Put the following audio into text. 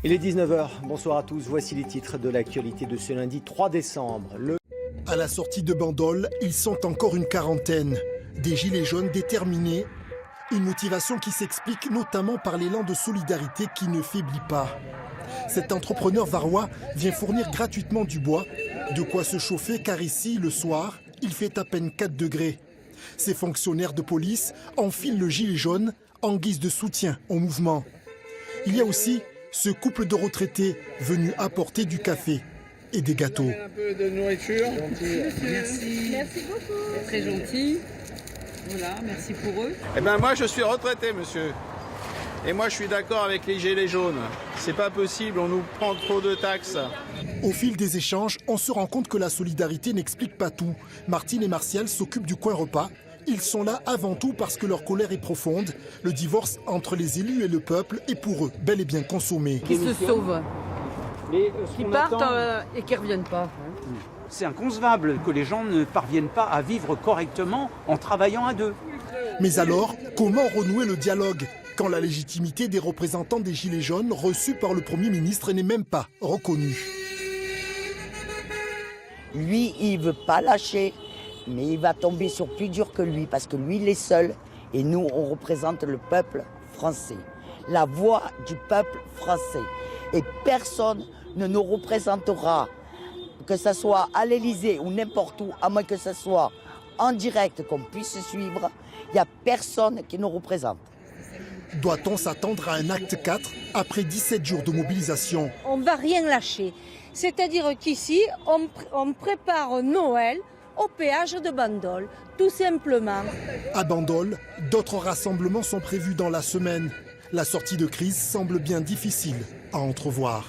Il est 19h, bonsoir à tous, voici les titres de l'actualité de ce lundi 3 décembre. À la sortie de Bandol, ils sont encore une quarantaine. Des gilets jaunes déterminés, une motivation qui s'explique notamment par l'élan de solidarité qui ne faiblit pas. Cet entrepreneur varois vient fournir gratuitement du bois, de quoi se chauffer car ici, le soir, il fait à peine 4 degrés. Ces fonctionnaires de police enfilent le gilet jaune en guise de soutien au mouvement. Il y a aussi ce couple de retraités venus apporter du café et des gâteaux. Un peu de nourriture. Merci. Merci beaucoup. C'est très gentil. Voilà, merci pour eux. Eh ben moi je suis retraité, monsieur. Et moi je suis d'accord avec les gilets jaunes. C'est pas possible, on nous prend trop de taxes. Au fil des échanges, on se rend compte que la solidarité n'explique pas tout. Martine et Martial s'occupent du coin repas. Ils sont là avant tout parce que leur colère est profonde. Le divorce entre les élus et le peuple est pour eux bel et bien consommé. Qui se sauvent, qui partent et qui ne reviennent pas. C'est inconcevable que les gens ne parviennent pas à vivre correctement en travaillant à deux. Mais alors, comment renouer le dialogue quand la légitimité des représentants des Gilets jaunes reçus par le Premier ministre n'est même pas reconnue? Lui, il ne veut pas lâcher, mais il va tomber sur plus dur que lui, parce que lui, il est seul, et nous, on représente le peuple français, la voix du peuple français. Et personne ne nous représentera, que ce soit à l'Élysée ou n'importe où, à moins que ce soit en direct, qu'on puisse suivre, il n'y a personne qui nous représente. Doit-on s'attendre à un acte 4 après 17 jours de mobilisation? On ne va rien lâcher. C'est-à-dire qu'ici, on prépare Noël au péage de Bandol, tout simplement. À Bandol, d'autres rassemblements sont prévus dans la semaine. La sortie de crise semble bien difficile à entrevoir.